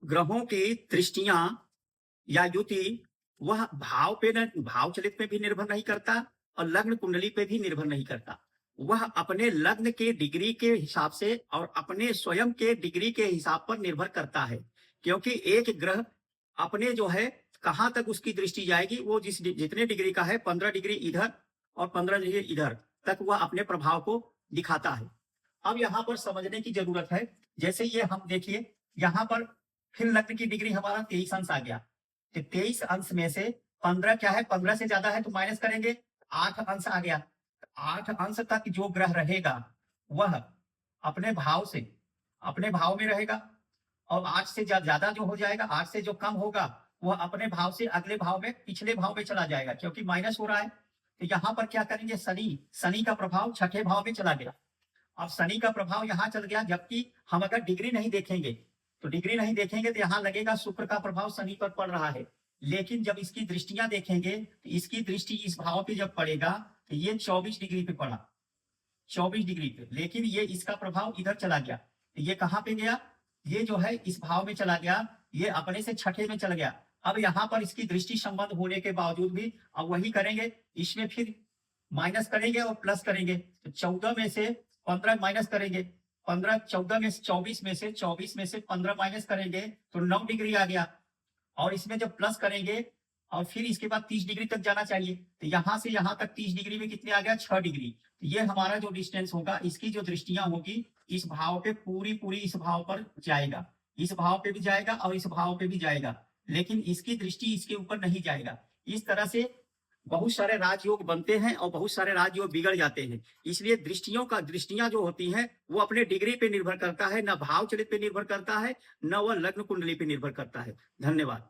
ग्रहों की दृष्टियां या युति वह भाव पे न भाव चलित पे भी निर्भर नहीं करता और लग्न कुंडली पे भी निर्भर नहीं करता। वह अपने लग्न के डिग्री के हिसाब से और अपने स्वयं के डिग्री के हिसाब पर निर्भर करता है। क्योंकि एक ग्रह अपने जो है कहाँ तक उसकी दृष्टि जाएगी, वो जितने डिग्री का है 15 डिग्री इधर और 15 डिग्री इधर तक वह अपने प्रभाव को दिखाता है। अब यहाँ पर समझने की जरूरत है, जैसे ये हम देखिए यहाँ पर फिर लग्न की डिग्री हमारा 23 अंश आ गया। तो 23 अंश में से 15 क्या है, 15 से ज्यादा है तो माइनस करेंगे, 8 अंश आ गया। 8 अंश तक जो ग्रह रहेगा वह अपने भाव से अपने भाव में रहेगा, और 8 से ज्यादा जो हो जाएगा, 8 से जो कम होगा वह अपने भाव से अगले भाव में पिछले भाव में चला जाएगा, क्योंकि माइनस हो रहा है। तो यहाँ पर क्या करेंगे, शनि का प्रभाव छठे भाव में चला गया। अब शनि का प्रभाव यहाँ चल गया, जबकि हम अगर डिग्री नहीं देखेंगे तो यहाँ लगेगा शुक्र का प्रभाव शनि पर पड़ रहा है। लेकिन जब इसकी दृष्टियां देखेंगे तो इसकी दृष्टि इस भाव पे जब पड़ेगा तो ये 24 डिग्री पे पड़ा, 24 डिग्री पे, लेकिन ये इसका प्रभाव इधर चला गया। तो ये कहाँ पे गया, ये जो है इस भाव में चला गया, ये अपने से छठे में चल गया। अब यहाँ पर इसकी दृष्टि संबंध होने के बावजूद भी अब वही करेंगे, इसमें फिर माइनस करेंगे और प्लस करेंगे। तो 14 में से 15 माइनस करेंगे, 15 14 में से 24 में से 15 माइनस करेंगे तो 9 डिग्री आ गया, और इसमें जब प्लस करेंगे और फिर इसके बाद 30 डिग्री तक जाना चाहिए। तो यहाँ से यहाँ तक 30 डिग्री में कितने आ गया, 6 डिग्री। तो ये हमारा जो डिस्टेंस होगा, इसकी जो दृष्टियां होगी इस भाव पे पूरी इस भाव पर जाएगा, इस भाव पे भी जाएगा और इस भाव पे भी जाएगा, लेकिन इसकी दृष्टि इसके ऊपर नहीं जाएगा। इस तरह से बहुत सारे राजयोग बनते हैं और बहुत सारे राजयोग बिगड़ जाते हैं। इसलिए दृष्टियां जो होती हैं वो अपने डिग्री पे निर्भर करता है, न भाव चलित पे निर्भर करता है, न वह लग्न कुंडली पे निर्भर करता है। धन्यवाद।